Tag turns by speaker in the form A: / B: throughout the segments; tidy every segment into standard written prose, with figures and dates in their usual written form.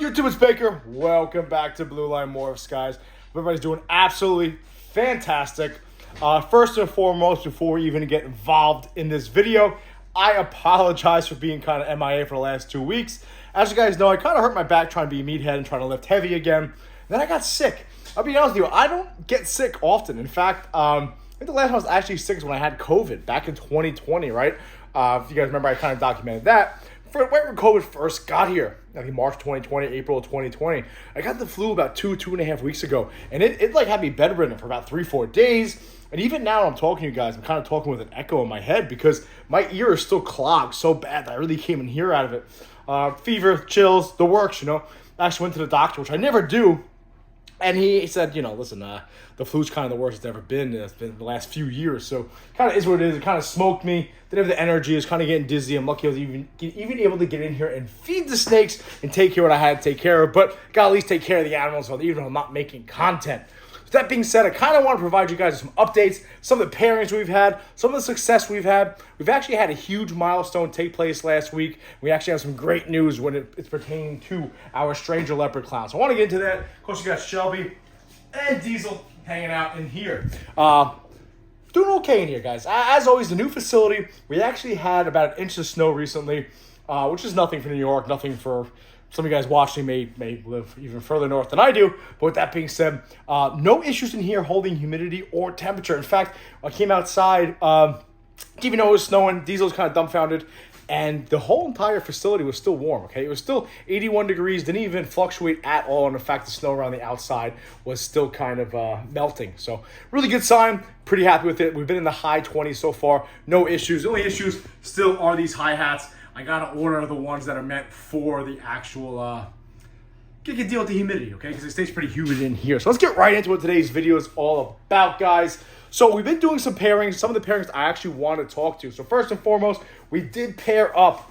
A: YouTube, it's Baker. Welcome back to Blue Line Morphs, guys. Everybody's doing absolutely fantastic. First and foremost, before we even get involved in this video, I apologize for being kind of MIA for the last 2 weeks. As you guys know, I kind of hurt my back trying to be a meathead and trying to lift heavy again. Then I got sick. I'll be honest with you, I don't get sick often. In fact, I think the last time I was actually sick is when I had COVID back in 2020, right? If you guys remember, I kind of documented that. Right when COVID first got here, I think March 2020, April 2020, I got the flu about two and a half weeks ago. And it like had me bedridden for about 3-4 days. And even now I'm talking to you guys, I'm kind of talking with an echo in my head because my ear is still clogged so bad that I really can't even hear out of it. Fever, chills, the works, I actually went to the doctor, which I never do. And he said, listen, the flu's kind of the worst it's ever been. It's been the last few years. So kind of is what it is. It kind of smoked me. Didn't have the energy. I was kind of getting dizzy. I'm lucky I was even able to get in here and feed the snakes and take care of what I had to take care of. But got to at least take care of the animals, even though I'm not making content. With that being said, I kind of want to provide you guys with some updates, some of the pairings we've had, some of the success we've had. We've actually had a huge milestone take place last week. We actually have some great news when it's pertaining to our stranger leopard clown. So I want to get into that. Of course, you got Shelby and Diesel hanging out in here. Doing okay in here, guys. As always, the new facility, we actually had about 1 inch of snow recently, which is nothing for New York, nothing for... Some of you guys watching may live even further north than I do. But with that being said, no issues in here holding humidity or temperature. In fact, I came outside, even though it was snowing, Diesel was kind of dumbfounded, and the whole entire facility was still warm, okay? It was still 81 degrees, didn't even fluctuate at all. And in fact, the snow around the outside was still kind of melting. So really good sign. Pretty happy with it. We've been in the high 20s so far. No issues. The only issues still are these hi-hats. I gotta order the ones that are meant for the actual, can deal with the humidity, okay? Because it stays pretty humid in here. So let's get right into what today's video is all about, guys. So we've been doing some pairings, some of the pairings I actually want to talk to. So first and foremost, we did pair up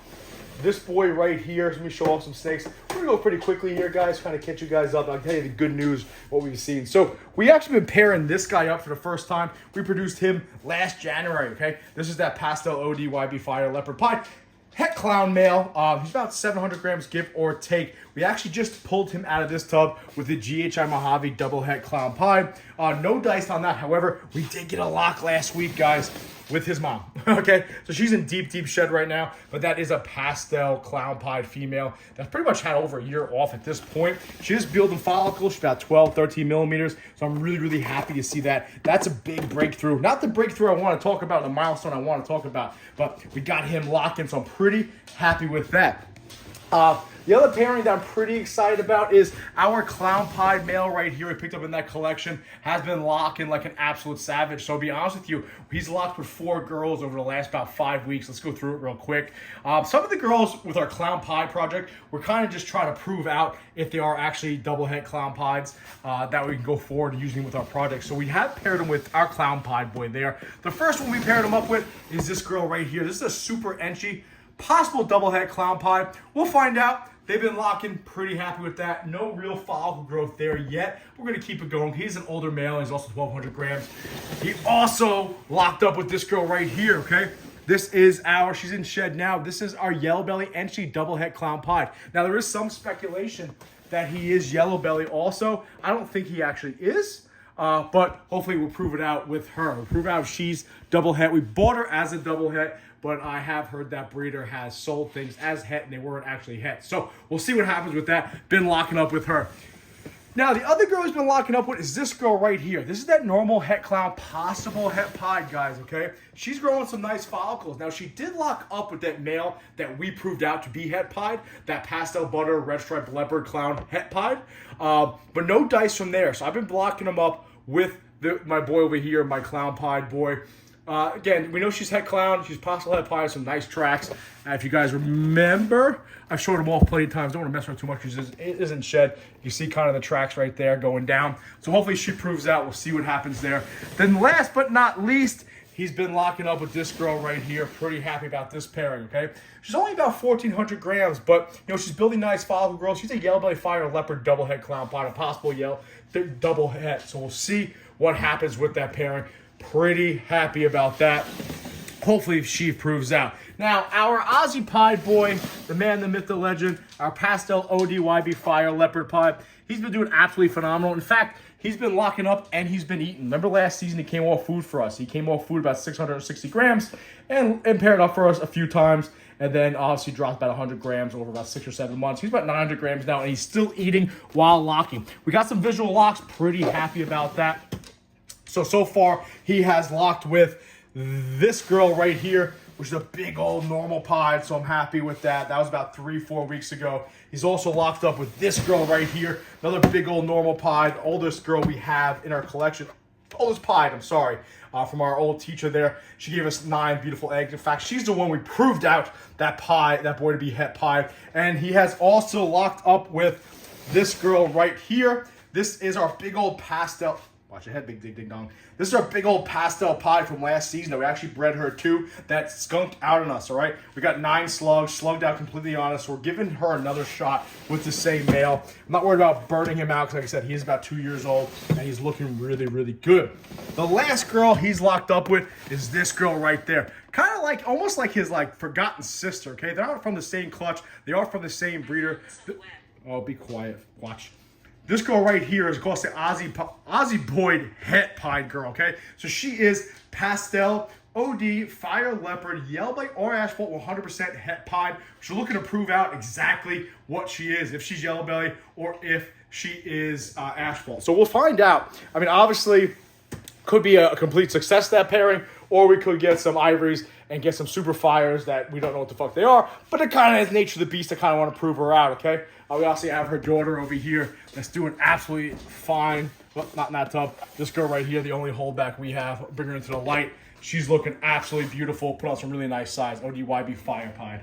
A: this boy right here. Let me show off some snakes. We're gonna go pretty quickly here, guys, kind of catch you guys up. I'll tell you the good news, what we've seen. So we actually been pairing this guy up for the first time. We produced him last January, okay? This is that pastel ODYB Fire Leopard Pie. Het clown male, he's about 700 grams, give or take. We actually just pulled him out of this tub with the GHI Mojave double het clown pie. No dice on that. However, we did get a lock last week, guys, with his mom. Okay, so she's in deep shed right now, but that is a pastel clown pie female that's pretty much had over a year off at this point. She is building follicles. She's about 12, 13 millimeters. So I'm really happy to see that. That's a big breakthrough. Not the breakthrough I want to talk about, the milestone I want to talk about, but we got him locked in, so I'm pretty happy with that. The other pairing that I'm pretty excited about is our clown pie male right here we picked up in that collection. Has been locking like an absolute savage. So to be honest with you, he's locked with 4 girls over the last about 5 weeks. Let's go through it real quick. Some of the girls with our clown pie project, we're kind of just trying to prove out if they are actually double het clown pies that we can go forward using with our project. So we have paired them with our clown pie boy there. The first one we paired him up with is this girl right here. This is a super enchy, possible double het clown pie. We'll find out. They've been locking, pretty happy with that. No real follicle growth there yet. We're gonna keep it going. He's an older male, he's also 1,200 grams. He also locked up with this girl right here, okay? This is she's in shed now. This is our yellow belly enchy double het clown pie. Now there is some speculation that he is yellow belly also. I don't think he actually is. But hopefully we'll prove it out with her. We'll prove out if she's double het. We bought her as a double het, but I have heard that breeder has sold things as het and they weren't actually het. So we'll see what happens with that. Been locking up with her. Now, the other girl who's been locking up with is this girl right here. This is that normal het clown, possible het pie, guys, okay? She's growing some nice follicles. Now, she did lock up with that male that we proved out to be het pied, that pastel butter, red striped leopard clown het pied, but no dice from there. So I've been blocking them up with my boy over here, my clown pied boy. Again, we know she's het clown. She's possible het pie, some nice tracks. If you guys remember, I've showed them off plenty of times. Don't want to mess with her too much because it isn't shed. You see kind of the tracks right there going down. So hopefully she proves out. We'll see what happens there. Then last but not least, he's been locking up with this girl right here. Pretty happy about this pairing, okay? She's only about 1,400 grams, but, she's building nice follicle growth. She's a yellow belly fire leopard double het clown pie, a possible yellow double het. So we'll see what happens with that pairing. Pretty happy about that. hopefully she proves out. Now, our Aussie Pied boy, the man, the myth, the legend, our pastel ODYB Fire Leopard Pied, he's been doing absolutely phenomenal. In fact, he's been locking up and he's been eating. Remember last season he came off food for us. He came off food about 660 grams and paired up for us a few times. And then obviously dropped about 100 grams over about 6 or 7 months. He's about 900 grams now, and he's still eating while locking. We got some visual locks. Pretty happy about that. So far, he has locked with this girl right here, which is a big old normal pied, so I'm happy with that. That was about 3-4 weeks ago. He's also locked up with this girl right here, another big old normal pied, oldest girl we have in our collection. Oldest pied, I'm sorry, from our old teacher there. She gave us 9 beautiful eggs. In fact, she's the one we proved out that boy to be het pied. And he has also locked up with this girl right here. This is our big old pastel. Watch your head, big ding dong. This is our big old pastel pie from last season that we actually bred her too. That skunked out on us, all right? We got 9 slugs, slugged out completely on us. So we're giving her another shot with the same male. I'm not worried about burning him out because, like I said, he is about 2 years old and he's looking really, really good. The last girl he's locked up with is this girl right there. Kind of like, almost like his forgotten sister, okay? They're not from the same clutch. They are from the same breeder. Oh, be quiet. Watch. This girl right here is called the Aussie Boyd Het Pied girl, okay? So she is pastel, OD, fire leopard, yellow bite or asphalt, 100% Het Pied. She's looking to prove out exactly what she is, if she's yellow belly or if she is asphalt. So we'll find out. I mean, obviously, could be a complete success, that pairing, or we could get some ivories and get some super fires that we don't know what the fuck they are, but it kind of is nature of the beast. I kind of want to prove her out, okay? We also have her daughter over here that's doing absolutely fine. Well, not in that tub. This girl right here, the only holdback we have. Bring her into the light. She's looking absolutely beautiful. Put on some really nice size. ODYB Fire Pied.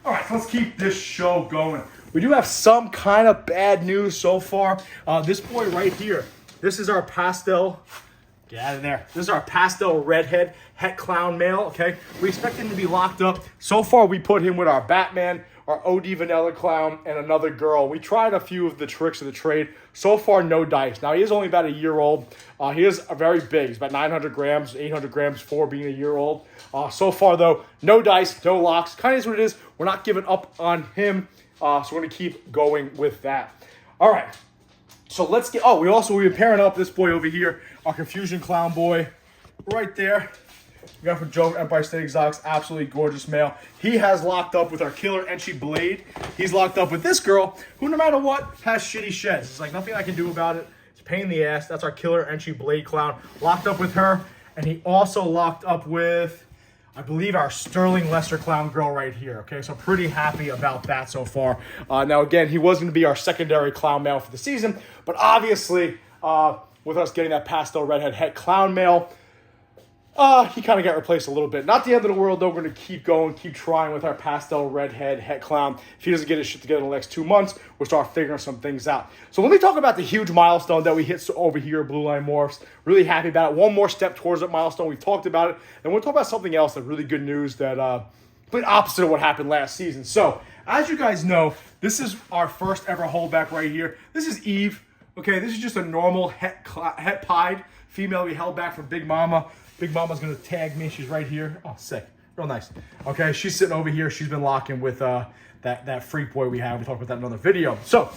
A: All right, so let's keep this show going. We do have some kind of bad news so far. This boy right here, this is our pastel. Get out of there. This is our pastel redhead het clown male, okay? We expect him to be locked up. So far, we put him with our Batman, our OD vanilla clown, and another girl. We tried a few of the tricks of the trade. So far, no dice. Now, he is only about a year old. He is very big. He's about 900 grams, 800 grams for being a year old. So far, though, no dice, no locks. Kind of is what it is. We're not giving up on him, so we're going to keep going with that. All right. So let's get, we've been pairing up this boy over here, our Confusion Clown boy, right there. We got from Joe Empire State Exotics, absolutely gorgeous male. He has locked up with our Killer Enchi Blade. He's locked up with this girl, who no matter what, has shitty sheds. It's like nothing I can do about it. It's a pain in the ass. That's our Killer Enchi Blade clown. Locked up with her, and he also locked up with, I believe, our Sterling Lester clown girl right here. Okay, so pretty happy about that so far. Now, again, he was going to be our secondary clown male for the season, but obviously, with us getting that pastel redhead het clown male, he kind of got replaced a little bit. Not the end of the world, though. We're going to keep going, keep trying with our pastel redhead het clown. If he doesn't get his shit together in the next 2 months, we'll start figuring some things out. So let me talk about the huge milestone that we hit over here at Blue Line Morphs. Really happy about it. One more step towards that milestone. We've talked about it. And we'll talk about something else, that's really good news, that complete opposite of what happened last season. So, as you guys know, this is our first ever holdback right here. This is Eve. Okay, this is just a normal het pied female we held back from Big Mama. Big Mama's going to tag me. She's right here. Oh, sick. Real nice. Okay, she's sitting over here. She's been locking with that freak boy we have. We'll talk about that in another video. So,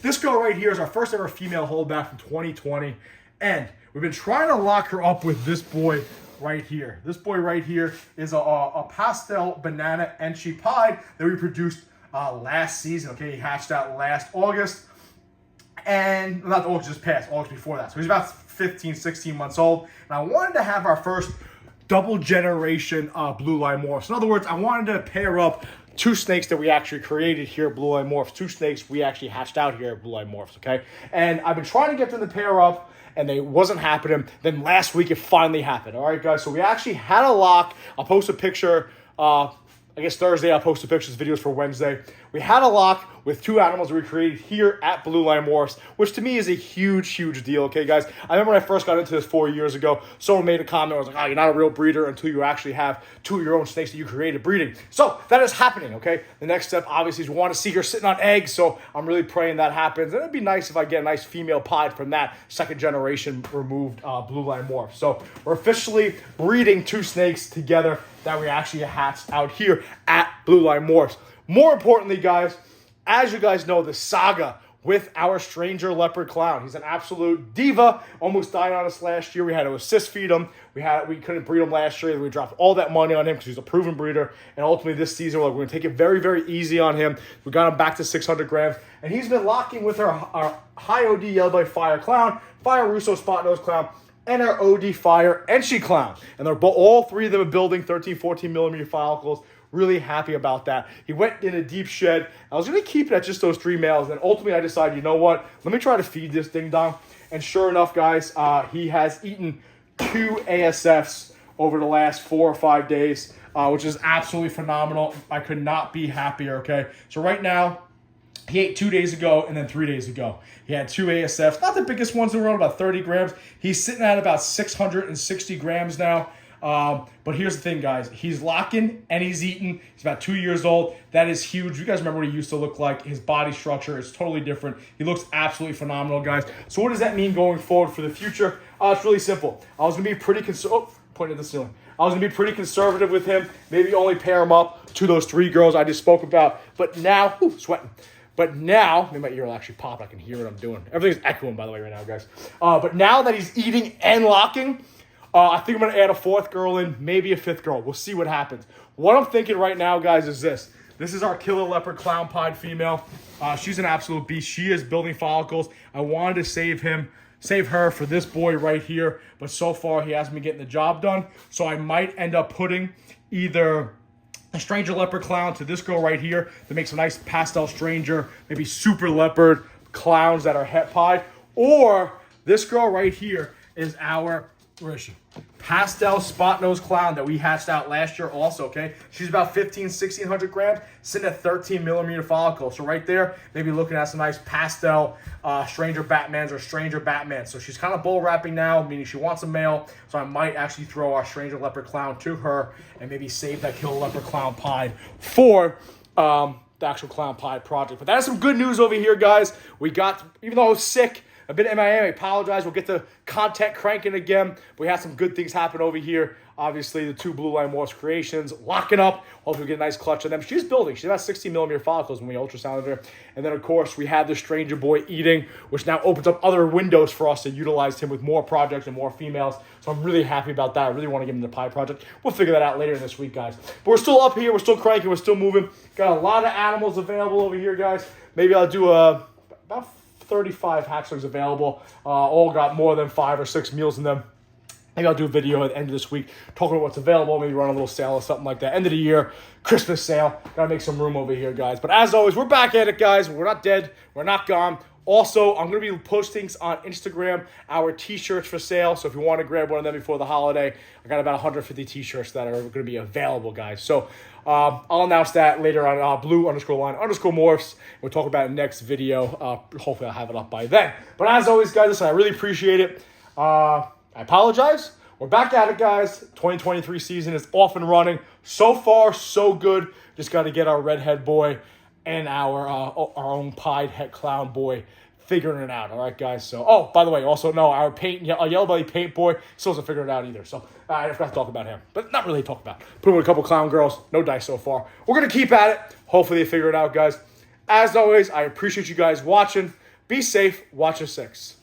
A: this girl right here is our first ever female holdback from 2020. And we've been trying to lock her up with this boy right here. This boy right here is a pastel banana Enchi Pied that we produced last season. Okay, he hatched out last August. And not August, just past, August before that. So he's about 15, 16 months old. And I wanted to have our first double generation Blue Line Morphs. In other words, I wanted to pair up 2 snakes that we actually created here at Blue Line Morphs. 2 snakes we actually hatched out here at Blue Line Morphs, okay? And I've been trying to get them to pair up, and they wasn't happening. Then last week, it finally happened. All right, guys, so we actually had a lock. I'll post a picture, I guess Thursday. I'll post the pictures, videos for Wednesday. We had a lock with 2 animals we created here at Blue Line Morphs, which to me is a huge deal, okay, guys? I remember when I first got into this 4 years ago, someone made a comment, I was like, oh, you're not a real breeder until you actually have 2 of your own snakes that you created breeding. So that is happening, okay? The next step, obviously, is we want to see her sitting on eggs, so I'm really praying that happens. And it'd be nice if I get a nice female pied from that second generation removed Blue Line Morph. So we're officially breeding 2 snakes together that we actually hatched out here at Blue Line Morphs. More importantly, guys, as you guys know, the saga with our stranger leopard clown. He's an absolute diva. Almost died on us last year. We had to assist feed him. We couldn't breed him last year. We dropped all that money on him because he's a proven breeder. And ultimately this season, we're going to take it very easy on him. We got him back to 600 grams. And he's been locking with our high OD Yellow Belly Fire clown, Fire Russo Spot Nose clown, and our OD Fire Enchi clown. And they're all 3 of them are building 13, 14 millimeter follicles. Really happy about that. He went in a deep shed. I was going to keep it at just those 3 males. And ultimately, I decided, you know what? Let me try to feed this ding dong. And sure enough, guys, he has eaten 2 ASFs over the last 4 or 5 days, which is absolutely phenomenal. I could not be happier, okay? So right now, he ate 2 days ago and then 3 days ago. He had 2 ASFs. Not the biggest ones in the world, about 30 grams. He's sitting at about 660 grams now. But here's the thing, guys. He's locking and he's eating. He's about 2 years old. That is huge. You guys remember what he used to look like. His body structure is totally different. He looks absolutely phenomenal, guys. So what does that mean going forward for the future? It's really simple. I was going to be pretty pointing at the ceiling. I was going to be pretty conservative with him. Maybe only pair him up to those 3 girls I just spoke about. But now, sweating. But now, maybe my ear will actually pop. I can hear what I'm doing. Everything's echoing, by the way, right now, guys. But now that he's eating and locking, I think I'm going to add a 4th girl in, maybe a 5th girl. We'll see what happens. What I'm thinking right now, guys, is this. This is our killer leopard clown pied female. She's an absolute beast. She is building follicles. I wanted to save her for this boy right here. But so far, he hasn't been getting the job done. So I might end up putting either a stranger leopard clown to this girl right here that makes a nice pastel stranger, maybe super leopard clowns that are het pied. Or this girl right here is our, where is she? Pastel spot nose clown that we hatched out last year also, okay? She's about 1,600 grams, sitting at 13 millimeter follicles. So right there, maybe looking at some nice pastel stranger Batmans or stranger Batmans. So she's kind of bull wrapping now, meaning she wants a male. So I might actually throw our stranger leopard clown to her and maybe save that killer leopard clown pied for the actual clown pied project. But that's some good news over here, guys. We got, even though I was sick, I've been MIA. I apologize. We'll get the content cranking again. We had some good things happen over here. Obviously, the 2 Blue Line Morphs creations locking up. Hopefully, we get a nice clutch of them. She's building. She's about 16 millimeter follicles when we ultrasounded her. And then, of course, we have the stranger boy eating, which now opens up other windows for us to utilize him with more projects and more females. So I'm really happy about that. I really want to give him the pie project. We'll figure that out later in this week, guys. But we're still up here. We're still cranking. We're still moving. Got a lot of animals available over here, guys. Maybe I'll do about 35 hatchlings available. All got more than 5 or 6 meals in them. Maybe I'll do a video at the end of this week talking about what's available. Maybe run a little sale or something like that. End of the year, Christmas sale. Gotta make some room over here, guys. But as always, we're back at it, guys. We're not dead. We're not gone. Also, I'm going to be posting on Instagram our t-shirts for sale. So if you want to grab one of them before the holiday, I got about 150 t-shirts that are going to be available, guys. So I'll announce that later on blue_line_morphs. We'll talk about it next video. Hopefully I'll have it up by then. But as always, guys, listen, I really appreciate it. I apologize. We're back at it, guys. 2023 season is off and running. So far, so good. Just got to get our redhead boy and our own pied het clown boy figuring it out. All right, guys. So, oh, by the way, also, no, our yellow belly paint boy still hasn't figured it out either. So, I forgot to talk about him. But not really talk about. Put him with a couple clown girls. No dice so far. We're going to keep at it. Hopefully they figure it out, guys. As always, I appreciate you guys watching. Be safe. Watch your 6.